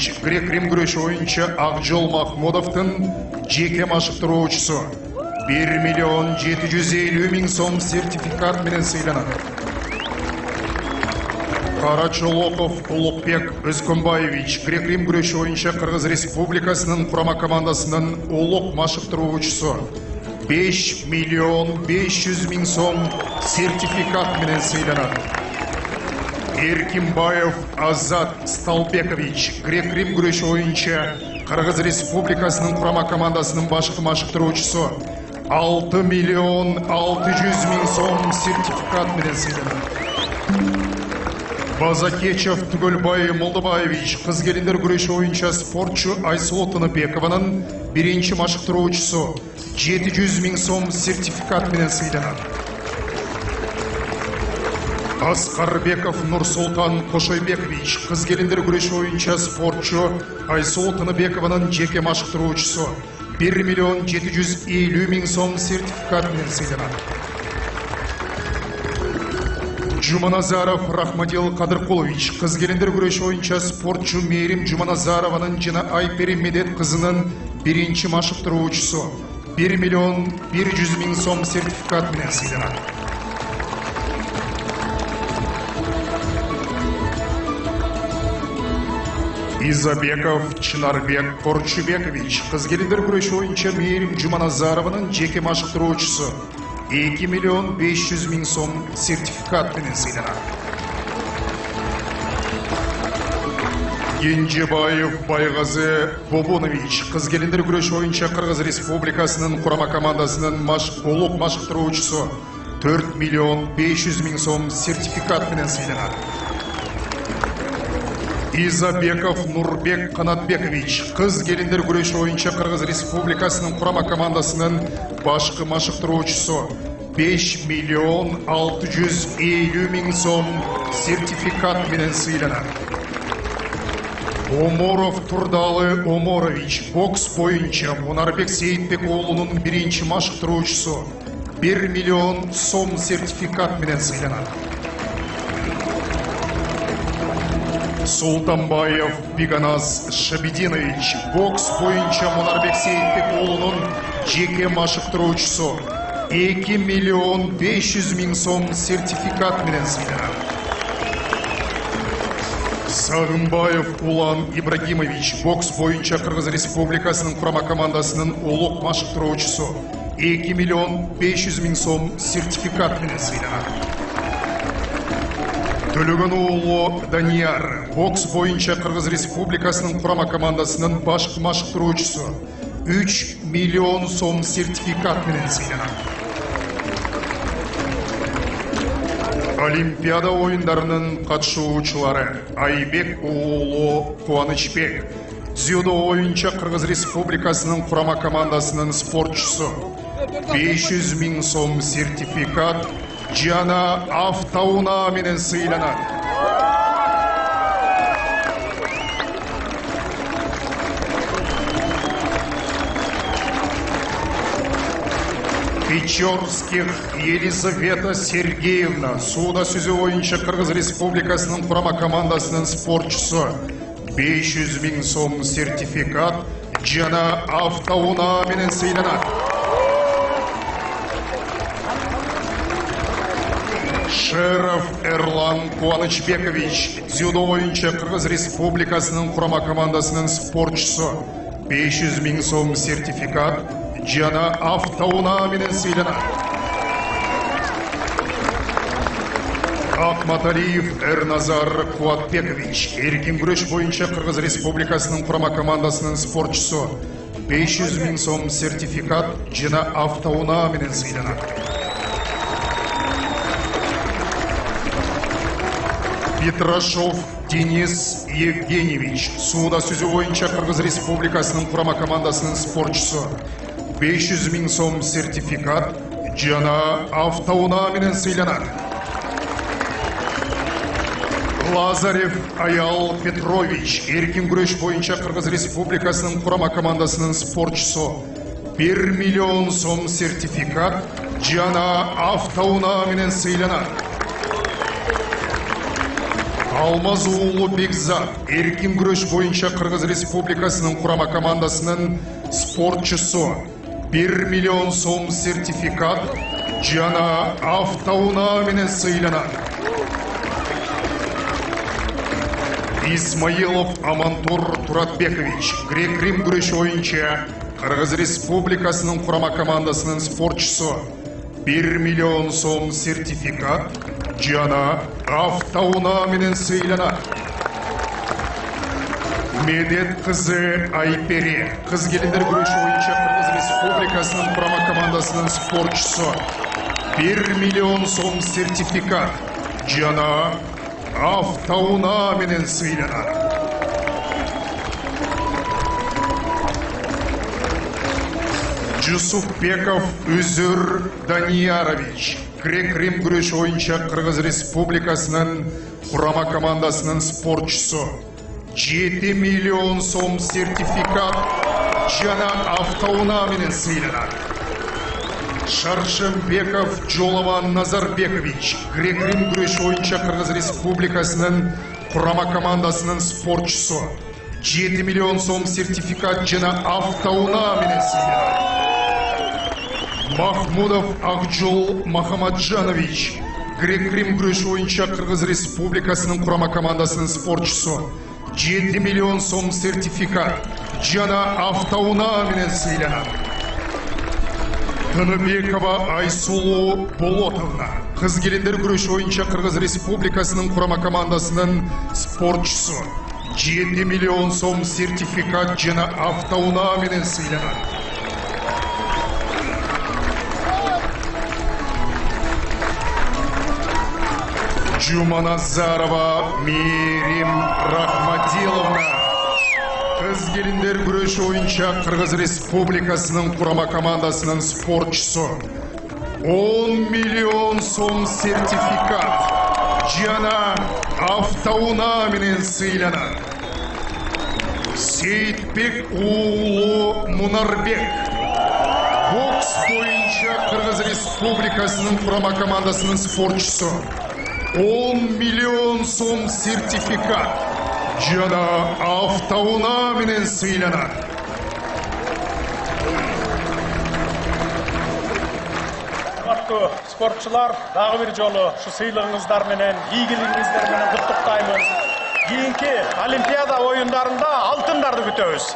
Ибрагимович, грек-рим күреш ойынша Ақжол Махмудовтың жеке машықтыруучусу 1.750.000 сом сертификат менен сыйланат. Карачолоков Улукбек Өзкөнбаевич, грек-рим күреш ойынша Кыргыз Республикасынын курама командасынын улук машықтыруучусу 5.500.000 сом сертификат менен сыйланат. Эркимбаев Азат Сталбекович, грек-рим күреш ойынша Кыргыз Республикасынын курама командасынын башкы машықтыруучусу 6.600.000 сом сертификат менен сыйланат. Базакечев Түгөлбай Молдобаевич, кыз келиндер күреш ойынша спортчу Айсулу Тыныбекованын биринчи машықтыруучусу 700.000 сом сертификат менен сыйланат. Аскарбеков Нурсултан Кошойбекович, кыз келиндер күреш ойынша спортчу Айсулу Тыныбекованын жеке машықтыруучусу 1.750.000 сом сертификат менен сыйланат. Жуманазаров Рахмадил Кадыркулович, кыз келиндер күреш ойынша спортчу Мээрим Жуманазарованын жана Айпери Медет кызынын биринчи машықтыруучусу 1.100.000 сом сертификат менен сыйланат. Изабеков Чынарбек Корчубекович, кыз келиндер күреш ойынша Мээрим Жуманазарованын жеке машықтыруучусу 2.500.000 сом сертификат менен сыйланат. Кенжебаев Байгазы Бобонович, кыз келиндер күреш ойынша Кыргыз Республикасынын курама командасынын улук машықтыруучусу 4.500.000 сом сертификат менен сыйланат. Изабеков Нурбек Канатбекович, кыз келиндер күреш ойынша Кыргыз Республикасынын курама командасынын башкы машықтыруучусу 5.650.000 сом сертификат менен сыйланат. Оморов Турдалы Оморович, бокс боюнча Мунарбек Сейитбек уулунун биринчи машықтыруучусу 1 миллион сом сертификат менен сыйланат. Султанбаев Биганаз Шабидинович, бокс боюнча Мунарбек Сейитбек уулунун жеке машықтыруучусу 2.500.000 сом сертификат менен сыйланат. Сагынбаев Улан Ибрагимович, бокс боюнча Кыргыз Республикасынын курама командасынын улук машықтыруучусу 2.500.000 сом сертификат менен сыйланат. Төлөгөн уулу Данияр, бокс боюнча Кыргыз Республикасынын курама командасынын башкы машықтыруучусу 3 миллион сом сертификат менен сыйланат. Олимпиада оюндарынын катышуучулары Айбек уулу Кубанычбек, дзюдо боюнча Кыргыз Республикасынын курама командасынын спортчусу 500.000 сом сертификат жана автоунаа менен сыйланат. Печорских Елизавета Сергеевна, сууда сүзү боюнча Кыргыз Республикасынын курама командасынын спортчусу 500.000 сом сертификат жана автоунаа менен сыйланат. Шеров Эрлан Кубанычбекович, дзюдо боюнча Кыргыз Республикасынын курама командасынын спортчусу 500.000 сом сертификат жана автоунаа менен сыйланат. Акматалиев Эрназар Куатбекович, эркин күрөш боюнча Кыргыз Республикасынын курама командасынын спортчусу 500.000 сом сертификат жана автоунаа менен сыйланат. Петрашов Денис Евгеньевич, сууда сүзү боюнча Кыргыз Республикасынын курама командасынын спортчусу 500.000 сом сертификат жана автоунаа менен сыйланат. Лазарев Аял Петрович, эркин күрөш боюнча Кыргыз Республикасынын курама командасынын спортчусу 1 миллион сом сертификат жана автоунаа менен сыйланат. Алмаз уулу Бекзат эркин күрөш боюнча Кыргыз Республикасынын курама командасынын спортчусу 1 миллион сом сертификат жана автоунаа менен сыйланат. Исмаилов Амантур Туратбекович грек-рим күрөш боюнча Кыргыз Республикасынын курама командасынын спортчусу 1 миллион сом сертификат жана автоунаа менен сыйланат. Медет кызы Айпери кыз келиндер күрөшү боюнча Кыргыз Республикасынын курама командасынын спортчусу 1 миллион сом сертификат жана автоунаа менен сыйланат. Жусупбеков Үзүр Даниярович грек-рим күрөшү боюнча Кыргыз Республикасынын курама командасынын спортчусу 7 миллион сом сертификат жана автоунаа менен сыйланат. Шаршембеков Жоломан Назарбекович грек-рим күрөшү боюнча Кыргыз Республикасынын курама командасынын спортчусу 7 миллион сом сертификат жана автоунаа менен сыйланат. Махмудов Акжол Махамаджанович грек-рим күрөшү боюнча Кыргыз Республикасынын курама командасынын спортчусу 7 миллион сом сертификат жана автоунаа менен сыйланат. Тыныбекова Айсулу Болотовна кыз келиндер күрөшү боюнча Кыргыз Республикасынын курама командасынын спортчусу 7 миллион сом сертификат жана автоунаа менен сыйланат. Жуманазарова Мирим Рахматиловна кыз келиндер күрөшү боюнча Кыргыз Республикасынын курама командасынын спортчусу 10 миллион сом сертификат жана автоунаа менен сыйланат. Сейитбек уулу Мунарбек бокс боюнча Кыргыз Республикасынын курама командасынын спортчусу 10 миллион сом сертификат жана автоунаа менен сыйланат. Урматтуу спортчулар, дагы бир жолу ушу сыйлыгыңыздар менен, ийгилигиңиздер менен куттуктаймын. Кийинки Олимпиада оюндарында алтындарды күтөбүз.